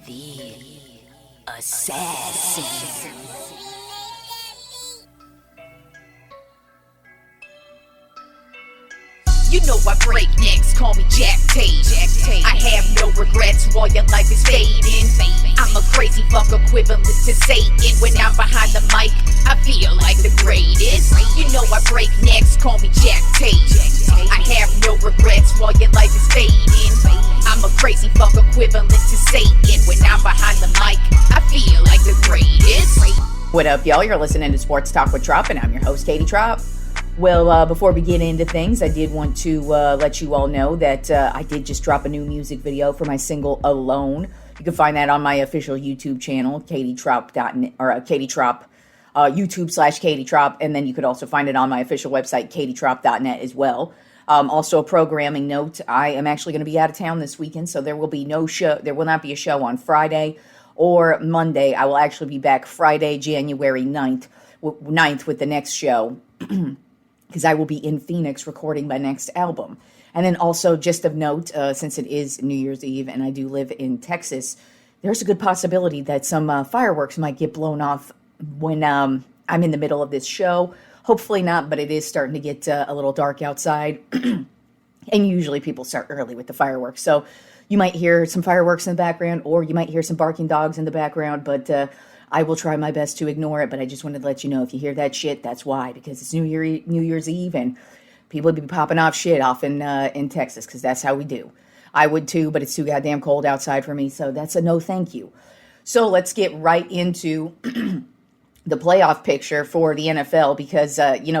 The assassin. You know I break necks, call me Jack Tate. I have no regrets while your life is fading. I'm a crazy fuck equivalent to Satan. When I'm behind the mic, I feel like the greatest. You know I break necks, call me Jack Tate. I have no regrets while your life is fading. I'm a crazy fuck equivalent to Satan. When I'm behind the mic, I feel like the greatest. What up, y'all? You're listening to Sports Talk with Tropp, and I'm your host, Katie Tropp. Well, before we get into things, I did want to let you all know that I did just drop a new music video for my single Alone. You can find that on my official YouTube channel, katietropp.net, or Katie Tropp, YouTube/Katie Tropp, and then you could also find it on my official website, katietropp.net as well. Also, a programming note: I am actually going to be out of town this weekend, so there will be no show. There will not be a show on Friday or Monday. I will actually be back Friday, January 9th with the next show. Because I will be in Phoenix recording my next album. And then also, just of note, since it is New Year's Eve and I do live in Texas, there's a good possibility that some fireworks might get blown off when I'm in the middle of this show. Hopefully not, but it is starting to get a little dark outside. And usually people start early with the fireworks. So you might hear some fireworks in the background, or you might hear some barking dogs in the background, but I will try my best to ignore it, but I just wanted to let you know, if you hear that shit, that's why, because it's New Year's Eve, and people would be popping off shit off in Texas, because that's how we do. I would too, but it's too goddamn cold outside for me, so that's a no thank you. So let's get right into the playoff picture for the NFL, because,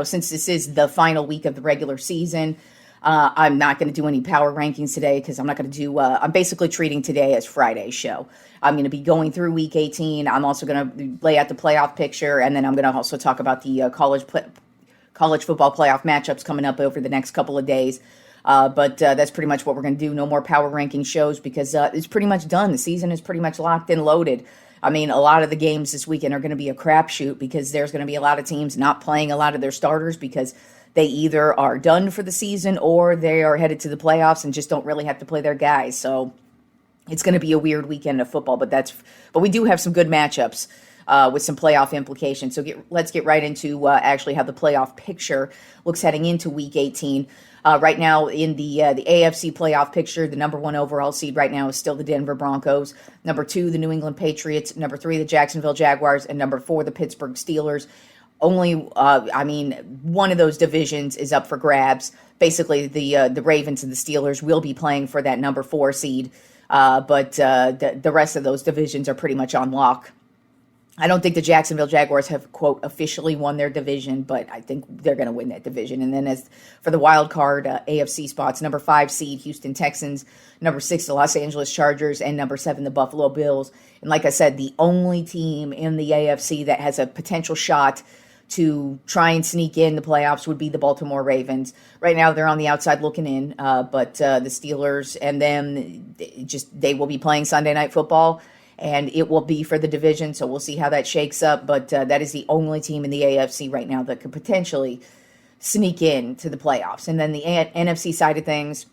since this is the final week of the regular season, I'm not going to do any power rankings today, because I'm not going to do, I'm basically treating today as Friday's show. I'm going to be going through week 18. I'm also going to lay out the playoff picture, and then I'm going to also talk about the college football playoff matchups coming up over the next couple of days. But that's pretty much what we're going to do. No more power ranking shows, because it's pretty much done. The season is pretty much locked and loaded. I mean, a lot of the games this weekend are going to be a crapshoot, because there's going to be a lot of teams not playing a lot of their starters, because they either are done for the season or they are headed to the playoffs and just don't really have to play their guys. So it's going to be a weird weekend of football, but we do have some good matchups with some playoff implications. So let's get right into actually how the playoff picture looks heading into Week 18. Right now in the AFC playoff picture, the number 1 overall seed right now is still the Denver Broncos. Number 2, the New England Patriots. Number 3, the Jacksonville Jaguars. And number 4, the Pittsburgh Steelers. Only, one of those divisions is up for grabs. Basically, the Ravens and the Steelers will be playing for that number 4 seed. But the rest of those divisions are pretty much on lock. I don't think the Jacksonville Jaguars have, quote, officially won their division, but I think they're going to win that division. And then as for the wild card AFC spots, number 5 seed, Houston Texans, number 6, the Los Angeles Chargers, and number 7, the Buffalo Bills. And like I said, the only team in the AFC that has a potential shot to try and sneak in the playoffs would be the Baltimore Ravens. Right now, they're on the outside looking in, but the Steelers and them, they will be playing Sunday Night Football, and it will be for the division, so we'll see how that shakes up. But that is the only team in the AFC right now that could potentially sneak in to the playoffs. And then the NFC side of things,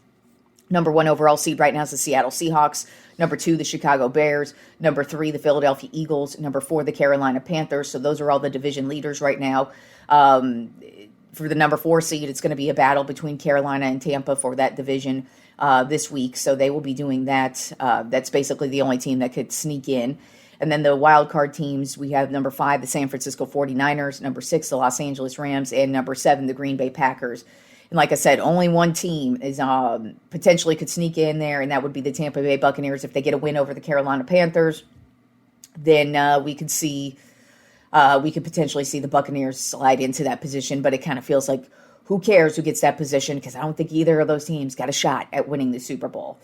number 1 overall seed right now is the Seattle Seahawks. Number 2, the Chicago Bears. Number 3, the Philadelphia Eagles. Number 4, the Carolina Panthers. So those are all the division leaders right now. For the number 4 seed, it's going to be a battle between Carolina and Tampa for that division this week. So they will be doing that. That's basically the only team that could sneak in. And then the wild card teams, we have number 5, the San Francisco 49ers. Number 6, the Los Angeles Rams. And number 7, the Green Bay Packers. And like I said, only one team is potentially could sneak in there, and that would be the Tampa Bay Buccaneers. If they get a win over the Carolina Panthers, then we could potentially see the Buccaneers slide into that position. But it kind of feels like, who cares who gets that position? Because I don't think either of those teams got a shot at winning the Super Bowl.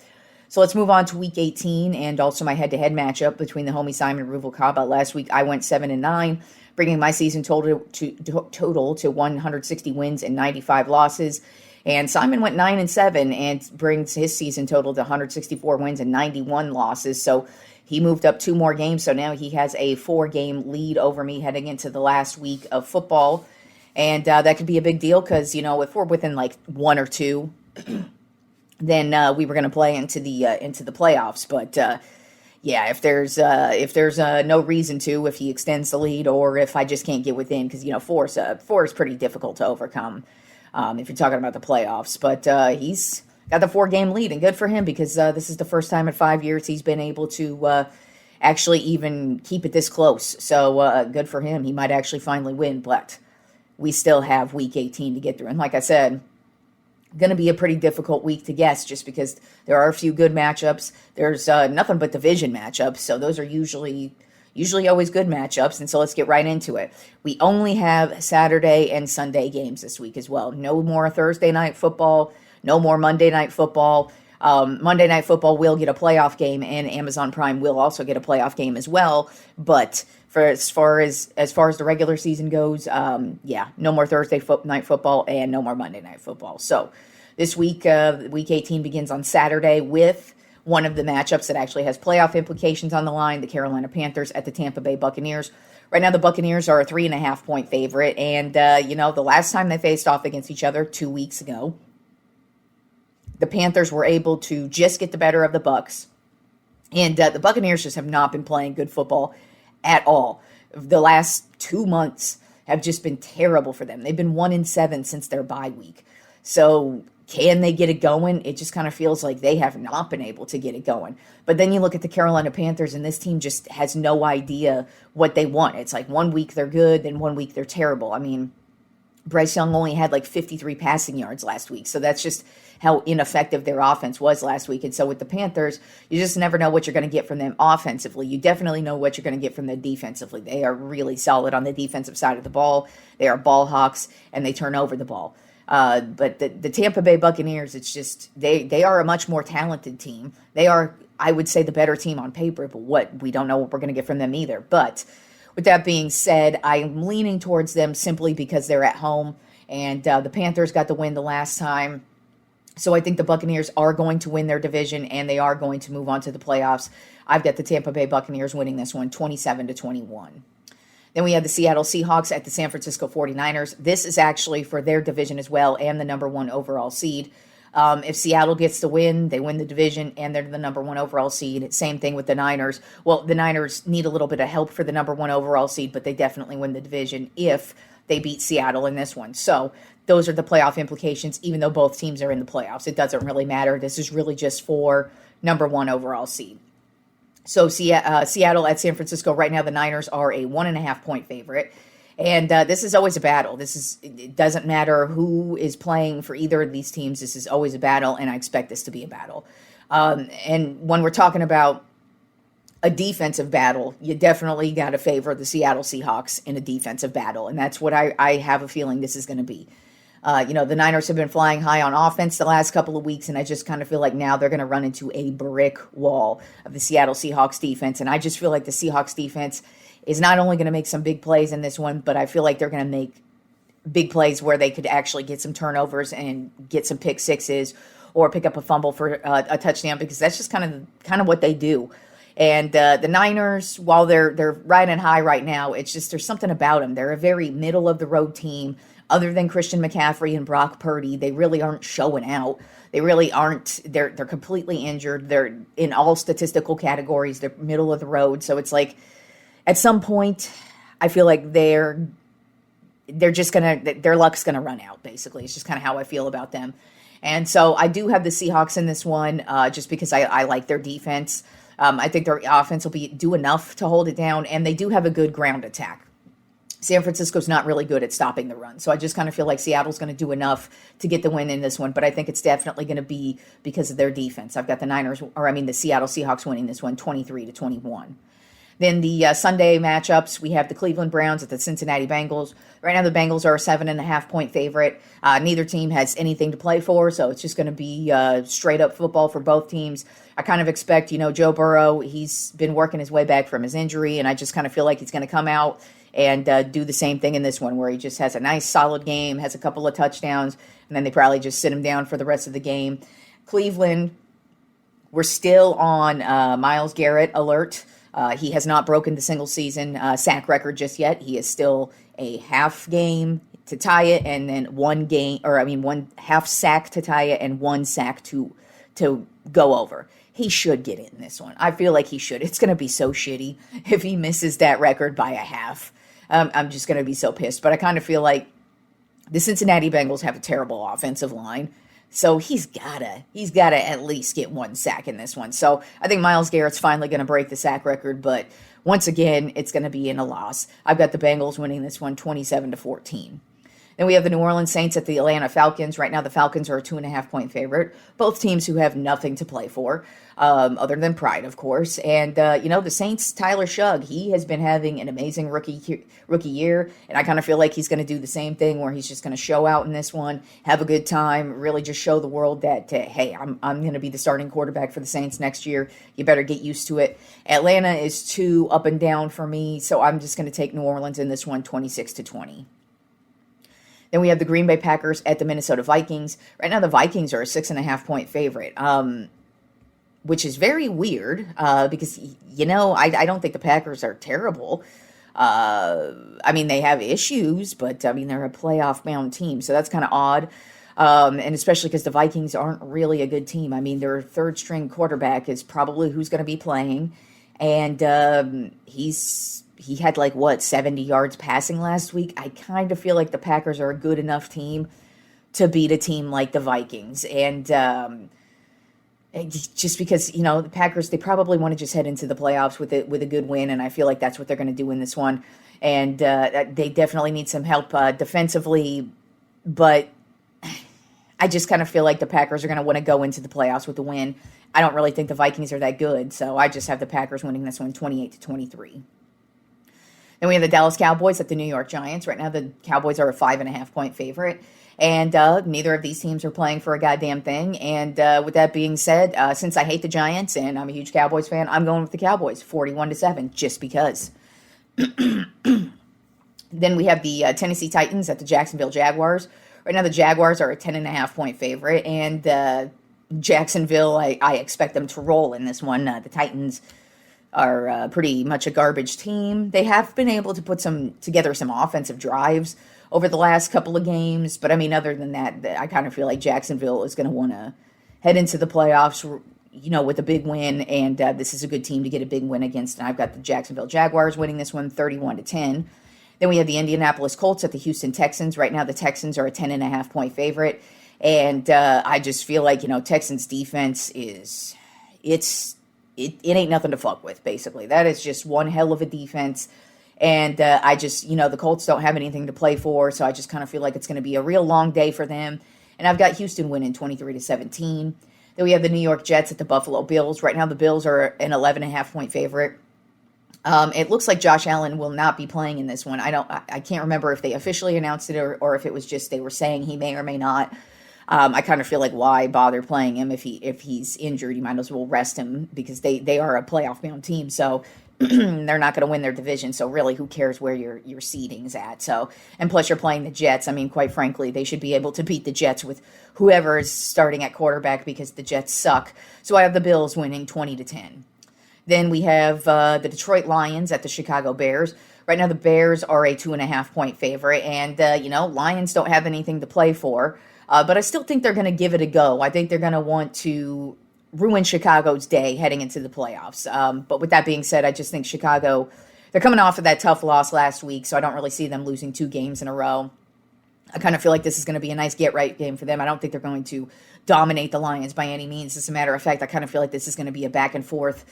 So let's move on to Week 18 and also my head-to-head matchup between the homie Simon and Ruvalcaba. Last week I went 7-9. Bringing my season total to 160 wins and 95 losses. And Simon went 9-7 and brings his season total to 164 wins and 91 losses. So he moved up 2 more games. So now he has a 4-game lead over me heading into the last week of football. And that could be a big deal because, if we're within like 1 or 2, then we were going to play into the playoffs. But yeah, if there's no reason to, if he extends the lead, or if I just can't get within, because four is pretty difficult to overcome if you're talking about the playoffs. But he's got the 4 game lead, and good for him, because this is the first time in 5 years he's been able to actually even keep it this close. So good for him. He might actually finally win, but we still have week 18 to get through. And like I said, going to be a pretty difficult week to guess, just because there are a few good matchups. There's nothing but division matchups, so those are usually always good matchups. And so let's get right into it. We only have Saturday and Sunday games this week as well. No more Thursday night football, no more Monday night football. Monday night football will get a playoff game, and Amazon Prime will also get a playoff game as well. But for as far as the regular season goes, no more Thursday night football and no more Monday night football. So this week, week 18 begins on Saturday with one of the matchups that actually has playoff implications on the line: the Carolina Panthers at the Tampa Bay Buccaneers. Right now, the Buccaneers are a 3.5-point favorite, and the last time they faced off against each other 2 weeks ago, the Panthers were able to just get the better of the Bucs, and the Buccaneers just have not been playing good football at all. The last 2 months have just been terrible for them. They've been 1-7 since their bye week. So can they get it going? It just kind of feels like they have not been able to get it going. But then you look at the Carolina Panthers, and this team just has no idea what they want. It's like 1 week they're good, then 1 week they're terrible. I mean, Bryce Young only had like 53 passing yards last week. So that's just how ineffective their offense was last week. And so with the Panthers, you just never know what you're going to get from them offensively. You definitely know what you're going to get from them defensively. They are really solid on the defensive side of the ball. They are ball hawks, and they turn over the ball. But the Tampa Bay Buccaneers, it's just, they are a much more talented team. They are, I would say, the better team on paper, but we don't know what we're going to get from them either. But with that being said, I'm leaning towards them simply because they're at home, and the Panthers got the win the last time. So I think the Buccaneers are going to win their division, and they are going to move on to the playoffs. I've got the Tampa Bay Buccaneers winning this one 27-21. Then we have the Seattle Seahawks at the San Francisco 49ers. This is actually for their division as well, and the number 1 overall seed. If Seattle gets the win, they win the division, and they're the number 1 overall seed. Same thing with the Niners. Well, the Niners need a little bit of help for the number 1 overall seed, but they definitely win the division if they beat Seattle in this one. So those are the playoff implications, even though both teams are in the playoffs. It doesn't really matter. This is really just for number 1 overall seed. So Seattle at San Francisco, right now the Niners are a 1.5-point favorite. And this is always a battle. It doesn't matter who is playing for either of these teams. This is always a battle, and I expect this to be a battle. And when we're talking about a defensive battle, you definitely got to favor the Seattle Seahawks in a defensive battle, and that's what I have a feeling this is going to be. The Niners have been flying high on offense the last couple of weeks, and I just kind of feel like now they're going to run into a brick wall of the Seattle Seahawks defense, and I just feel like the Seahawks defense is not only going to make some big plays in this one, but I feel like they're going to make big plays where they could actually get some turnovers and get some pick sixes or pick up a fumble for a touchdown, because that's just kind of what they do. And the Niners, while they're riding high right now, it's just there's something about them. They're a very middle of the road team. Other than Christian McCaffrey and Brock Purdy, they really aren't showing out. They really aren't. They're completely injured. They're in all statistical categories. They're middle of the road. So it's like, at some point, I feel like they're just their luck's gonna run out. Basically, it's just kind of how I feel about them. And so I do have the Seahawks in this one, just because I like their defense. I think their offense will do enough to hold it down, and they do have a good ground attack. San Francisco's not really good at stopping the run, so I just kind of feel like Seattle's going to do enough to get the win in this one, but I think it's definitely going to be because of their defense. I've got the Seattle Seahawks winning this one 23-21. Then the Sunday matchups, we have the Cleveland Browns at the Cincinnati Bengals. Right now the Bengals are a 7.5-point favorite. Neither team has anything to play for, so it's just going to be straight up football for both teams. I kind of expect, Joe Burrow, he's been working his way back from his injury, and I just kind of feel like he's going to come out and do the same thing in this one, where he just has a nice solid game, has a couple of touchdowns, and then they probably just sit him down for the rest of the game. Cleveland, we're still on Myles Garrett alert. He has not broken the single season sack record just yet. He is still a half game to tie it, and then one half sack to tie it, and one sack to go over. he should get in this one. I feel like he should. It's going to be so shitty if he misses that record by a half. I'm just going to be so pissed. But I kind of feel like the Cincinnati Bengals have a terrible offensive line. So he's gotta at least get one sack in this one. So I think Myles Garrett's finally going to break the sack record, but once again, it's going to be in a loss. I've got the Bengals winning this one 27-14. Then we have the New Orleans Saints at the Atlanta Falcons. Right now, the Falcons are a 2.5-point favorite. Both teams who have nothing to play for, other than pride, of course. And, the Saints, Tyler Shugg, he has been having an amazing rookie year. And I kind of feel like he's going to do the same thing where he's just going to show out in this one, have a good time, really just show the world that, hey, I'm going to be the starting quarterback for the Saints next year. You better get used to it. Atlanta is too up and down for me, so I'm just going to take New Orleans in this one 26-20. Then we have the Green Bay Packers at the Minnesota Vikings. Right now, the Vikings are a 6.5-point favorite, which is very weird because, I don't think the Packers are terrible. They have issues, but, they're a playoff-bound team, so that's kind of odd. And especially because the Vikings aren't really a good team. Their third-string quarterback is probably who's going to be playing, and he had 70 yards passing last week. I kind of feel like the Packers are a good enough team to beat a team like the Vikings. And just because, the Packers, they probably want to just head into the playoffs with a good win. And I feel like that's what they're going to do in this one. And they definitely need some help defensively. But I just kind of feel like the Packers are going to want to go into the playoffs with a win. I don't really think the Vikings are that good. So I just have the Packers winning this one 28-23. Then we have the Dallas Cowboys at the New York Giants. Right now, the Cowboys are a 5.5-point favorite. And neither of these teams are playing for a goddamn thing. And with that being said, since I hate the Giants and I'm a huge Cowboys fan, I'm going with the Cowboys, 41-7, just because. Then we have the Tennessee Titans at the Jacksonville Jaguars. Right now, the Jaguars are a 10.5-point favorite. And Jacksonville, I expect them to roll in this one. The Titans are pretty much a garbage team. They have been able to put together some offensive drives over the last couple of games, but other than that, I kind of feel like Jacksonville is going to want to head into the playoffs, with a big win, and this is a good team to get a big win against, and I've got the Jacksonville Jaguars winning this one 31-10. Then we have the Indianapolis Colts at the Houston Texans. Right now, the Texans are a 10.5-point favorite, and I just feel like, Texans defense it ain't nothing to fuck with, basically. That is just one hell of a defense. And the Colts don't have anything to play for, so I just kind of feel like it's going to be a real long day for them. And I've got Houston winning 23-17. Then we have the New York Jets at the Buffalo Bills. Right now, the Bills are an 11.5-point favorite. It looks like Josh Allen will not be playing in this one. I can't remember if they officially announced it or if it was just they were saying he may or may not. I kind of feel like why bother playing him if he's injured? You might as well rest him because they are a playoff-bound team, so they're not going to win their division. So really, who cares where your seeding's at? So, and plus you're playing the Jets. Quite frankly, they should be able to beat the Jets with whoever is starting at quarterback because the Jets suck. So I have the Bills winning 20-10. Then we have the Detroit Lions at the Chicago Bears. Right now, the Bears are a 2.5-point favorite, and Lions don't have anything to play for. But I still think they're going to give it a go. I think they're going to want to ruin Chicago's day heading into the playoffs. But with that being said, I just think Chicago, they're coming off of that tough loss last week, so I don't really see them losing 2 games in a row. I kind of feel like this is going to be a nice get-right game for them. I don't think they're going to dominate the Lions by any means. As a matter of fact, I kind of feel like this is going to be a back-and-forth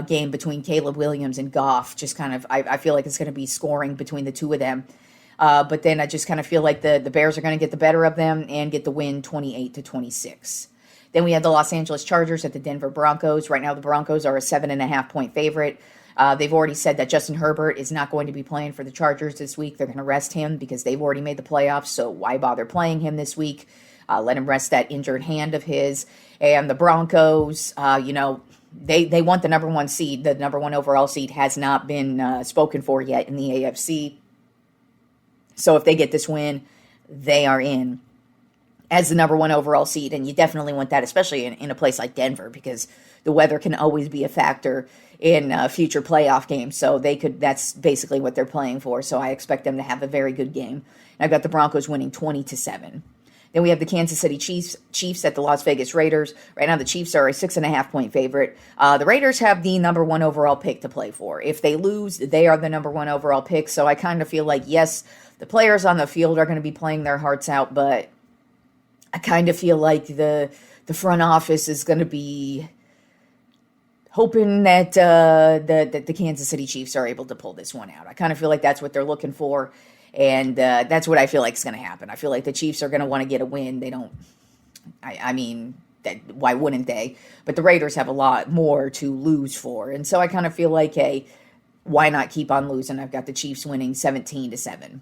game between Caleb Williams and Goff. Just kind of, I feel like it's going to be scoring between the two of them. But then I just kind of feel like the Bears are going to get the better of them and get the win 28-26. Then we have the Los Angeles Chargers at the Denver Broncos. Right now, the Broncos are a 7.5-point favorite. They've already said that Justin Herbert is not going to be playing for the Chargers this week. They're going to rest him because they've already made the playoffs, so why bother playing him this week? Let him rest that injured hand of his. And the Broncos, they want the number 1 seed. The number 1 overall seed has not been spoken for yet in the AFC. So if they get this win, they are in as the number 1 overall seed. And you definitely want that, especially in a place like Denver, because the weather can always be a factor in future playoff games. So that's basically what they're playing for. So I expect them to have a very good game. And I've got the Broncos winning 20-7. Then we have the Kansas City Chiefs at the Las Vegas Raiders. Right now, the Chiefs are a 6.5-point favorite. The Raiders have the number one overall pick to play for. If they lose, they are the number one overall pick. So I kind of feel like, yes, the players on the field are going to be playing their hearts out, but I kind of feel like the front office is going to be hoping that the Kansas City Chiefs are able to pull this one out. I kind of feel like that's what they're looking for. And that's what I feel like is going to happen. I feel like the Chiefs are going to want to get a win. They don't, I mean, why wouldn't they? But the Raiders have a lot more to lose for. And so I kind of feel like, hey, why not keep on losing? I've got the Chiefs winning 17-7.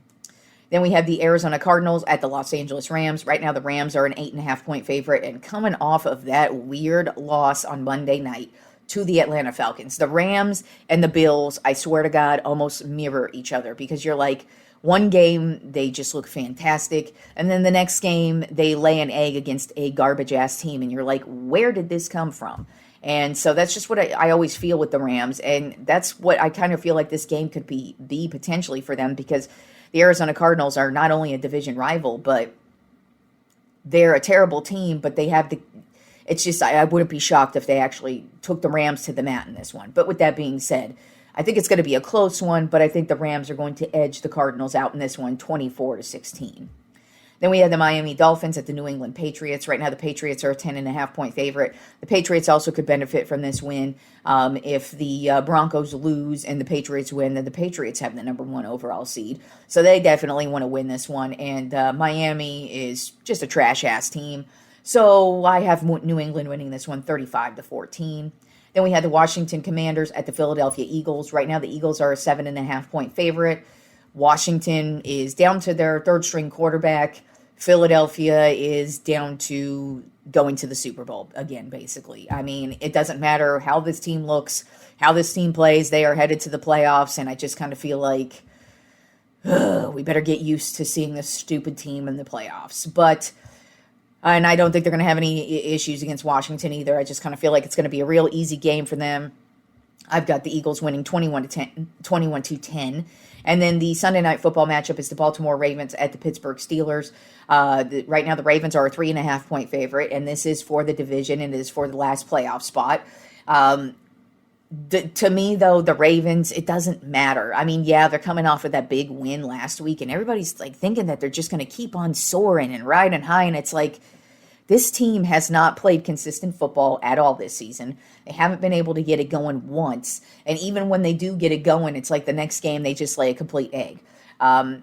Then we have the Arizona Cardinals at the Los Angeles Rams. Right now, the Rams are an 8.5-point favorite. And coming off of that weird loss on Monday night to the Atlanta Falcons, the Rams and the Bills, I swear to God, almost mirror each other, because you're like, one game, they just look fantastic. And then the next game, they lay an egg against a garbage-ass team. And you're like, where did this come from? And so that's just what I always feel with the Rams. And that's what I kind of feel like this game could be potentially for them, because the Arizona Cardinals are not only a division rival, but they're a terrible team. But they have it's just, I wouldn't be shocked if they actually took the Rams to the mat in this one. But with that being said, I think it's going to be a close one, but I think the Rams are going to edge the Cardinals out in this one, 24-16. Then we have the Miami Dolphins at the New England Patriots. Right now, the Patriots are a 10.5-point favorite. The Patriots also could benefit from this win. If the Broncos lose and the Patriots win, then the Patriots have the number one overall seed. So they definitely want to win this one. And Miami is just a trash-ass team. So I have New England winning this one, 35-14. Then we had the Washington Commanders at the Philadelphia Eagles. Right now, the Eagles are a 7.5-point favorite. Washington is down to their third-string quarterback. Philadelphia is down to going to the Super Bowl again, basically. I mean, it doesn't matter how this team looks, how this team plays. They are headed to the playoffs, and I just kind of feel like we better get used to seeing this stupid team in the playoffs. And I don't think they're going to have any issues against Washington either. I just kind of feel like it's going to be a real easy game for them. I've got the Eagles winning 21-10. And then the Sunday night football matchup is the Baltimore Ravens at the Pittsburgh Steelers. Right now, the Ravens are a 3.5-point favorite, and this is for the division, and it is for the last playoff spot. To me, though, the Ravens, it doesn't matter. I mean, yeah, they're coming off of that big win last week, and everybody's like thinking that they're just going to keep on soaring and riding high, and it's like, this team has not played consistent football at all this season. They haven't been able to get it going once. And even when they do get it going, it's like the next game they just lay a complete egg.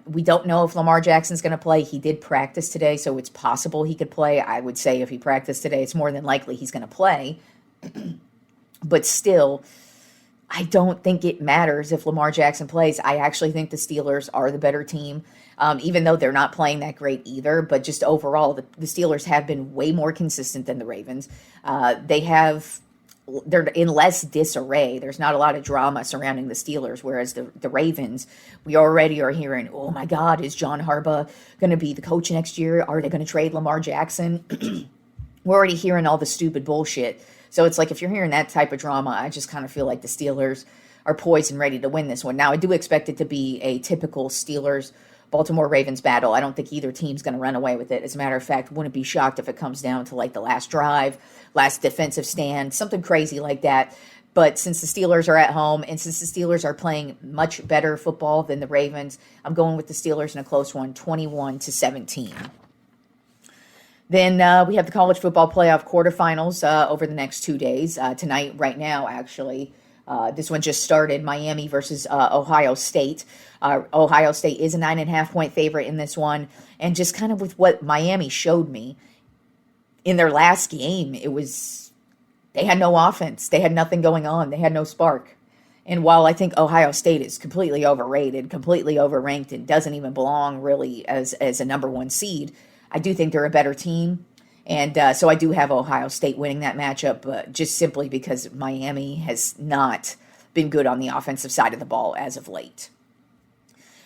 We don't know if Lamar Jackson's going to play. He did practice today, so it's possible he could play. I would say if he practiced today, it's more than likely he's going to play. But still, I don't think it matters if Lamar Jackson plays. I actually think the Steelers are the better team. Even though they're not playing that great either, but just overall, the Steelers have been way more consistent than the Ravens. They're in less disarray. There's not a lot of drama surrounding the Steelers, whereas the Ravens, we already are hearing, oh my God, is John Harbaugh going to be the coach next year? Are they going to trade Lamar Jackson? We're already hearing all the stupid bullshit. So it's like, if you're hearing that type of drama, I just kind of feel like the Steelers are poised and ready to win this one. Now, I do expect it to be a typical Baltimore Ravens battle. I don't think either team's going to run away with it. As a matter of fact, wouldn't be shocked if it comes down to like the last drive, last defensive stand, something crazy like that. But since the Steelers are at home and since the Steelers are playing much better football than the Ravens, I'm going with the Steelers in a close one, 21-17. Then we have the college football playoff quarterfinals over the next 2 days. Tonight, right now, actually. This one just started, Miami versus Ohio State. Ohio State is a 9.5-point favorite in this one. And just kind of with what Miami showed me in their last game, they had no offense. They had nothing going on. They had no spark. And while I think Ohio State is completely overrated, completely overranked, and doesn't even belong really as a number one seed, I do think they're a better team. And so I do have Ohio State winning that matchup, but just simply because Miami has not been good on the offensive side of the ball as of late.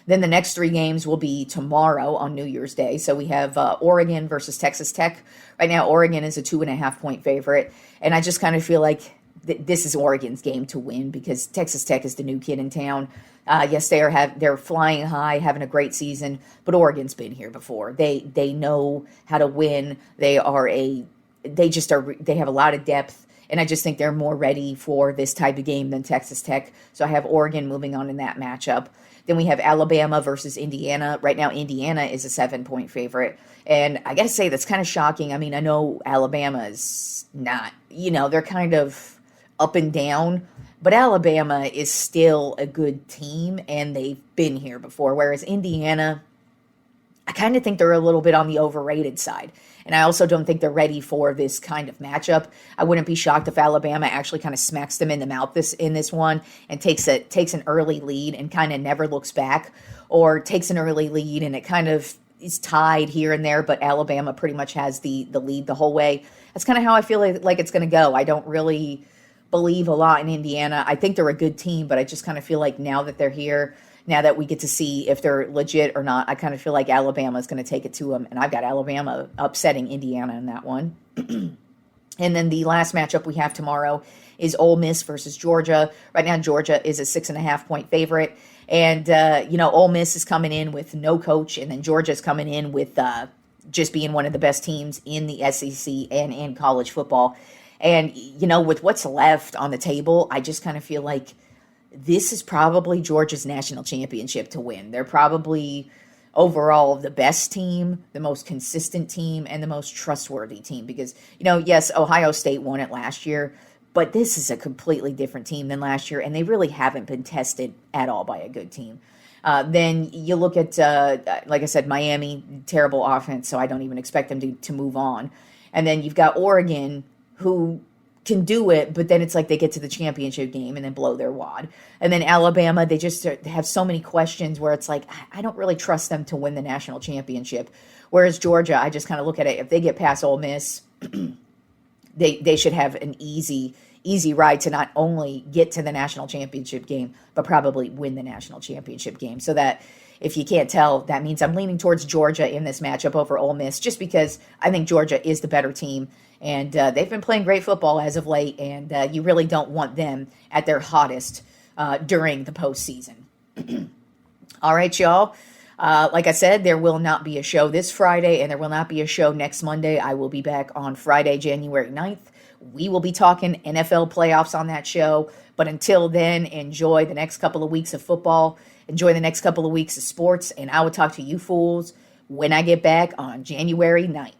Then the next 3 games will be tomorrow on New Year's Day. So we have Oregon versus Texas Tech. Right now, Oregon is a 2.5-point favorite. And I just kind of feel like this is Oregon's game to win because Texas Tech is the new kid in town. Yes, they're flying high, having a great season, but Oregon's been here before. They know how to win. They have a lot of depth. And I just think they're more ready for this type of game than Texas Tech. So I have Oregon moving on in that matchup. Then we have Alabama versus Indiana. Right now, Indiana is a 7-point favorite. And I got to say, that's kind of shocking. I mean, I know Alabama is not, they're kind of up and down. But Alabama is still a good team, and they've been here before. Whereas Indiana, I kind of think they're a little bit on the overrated side. And I also don't think they're ready for this kind of matchup. I wouldn't be shocked if Alabama actually kind of smacks them in the mouth in this one and takes an early lead and kind of never looks back, or takes an early lead and it kind of is tied here and there, but Alabama pretty much has the lead the whole way. That's kind of how I feel like it's going to go. I don't really believe a lot in Indiana. I think they're a good team, but I just kind of feel like now that they're here, now that we get to see if they're legit or not, I kind of feel like Alabama is going to take it to them. And I've got Alabama upsetting Indiana in that one. And then the last matchup we have tomorrow is Ole Miss versus Georgia. Right now, Georgia is a 6.5-point favorite. And, Ole Miss is coming in with no coach. And then Georgia's coming in with just being one of the best teams in the SEC and in college football. And, with what's left on the table, I just kind of feel like this is probably Georgia's national championship to win. They're probably overall the best team, the most consistent team, and the most trustworthy team because, yes, Ohio State won it last year, but this is a completely different team than last year, and they really haven't been tested at all by a good team. Then you look at, like I said, Miami, terrible offense, so I don't even expect them to move on. And then you've got Oregon, who can do it, but then it's like they get to the championship game and then blow their wad. And then Alabama, they just have so many questions where it's like, I don't really trust them to win the national championship. Whereas Georgia, I just kind of look at it, if they get past Ole Miss, they should have an easy ride to not only get to the national championship game, but probably win the national championship game. So that, if you can't tell, that means I'm leaning towards Georgia in this matchup over Ole Miss, just because I think Georgia is the better team. And they've been playing great football as of late, and you really don't want them at their hottest during the postseason. All right, y'all. Like I said, there will not be a show this Friday, and there will not be a show next Monday. I will be back on Friday, January 9th. We will be talking NFL playoffs on that show. But until then, enjoy the next couple of weeks of football. Enjoy the next couple of weeks of sports, and I will talk to you fools when I get back on January 9th.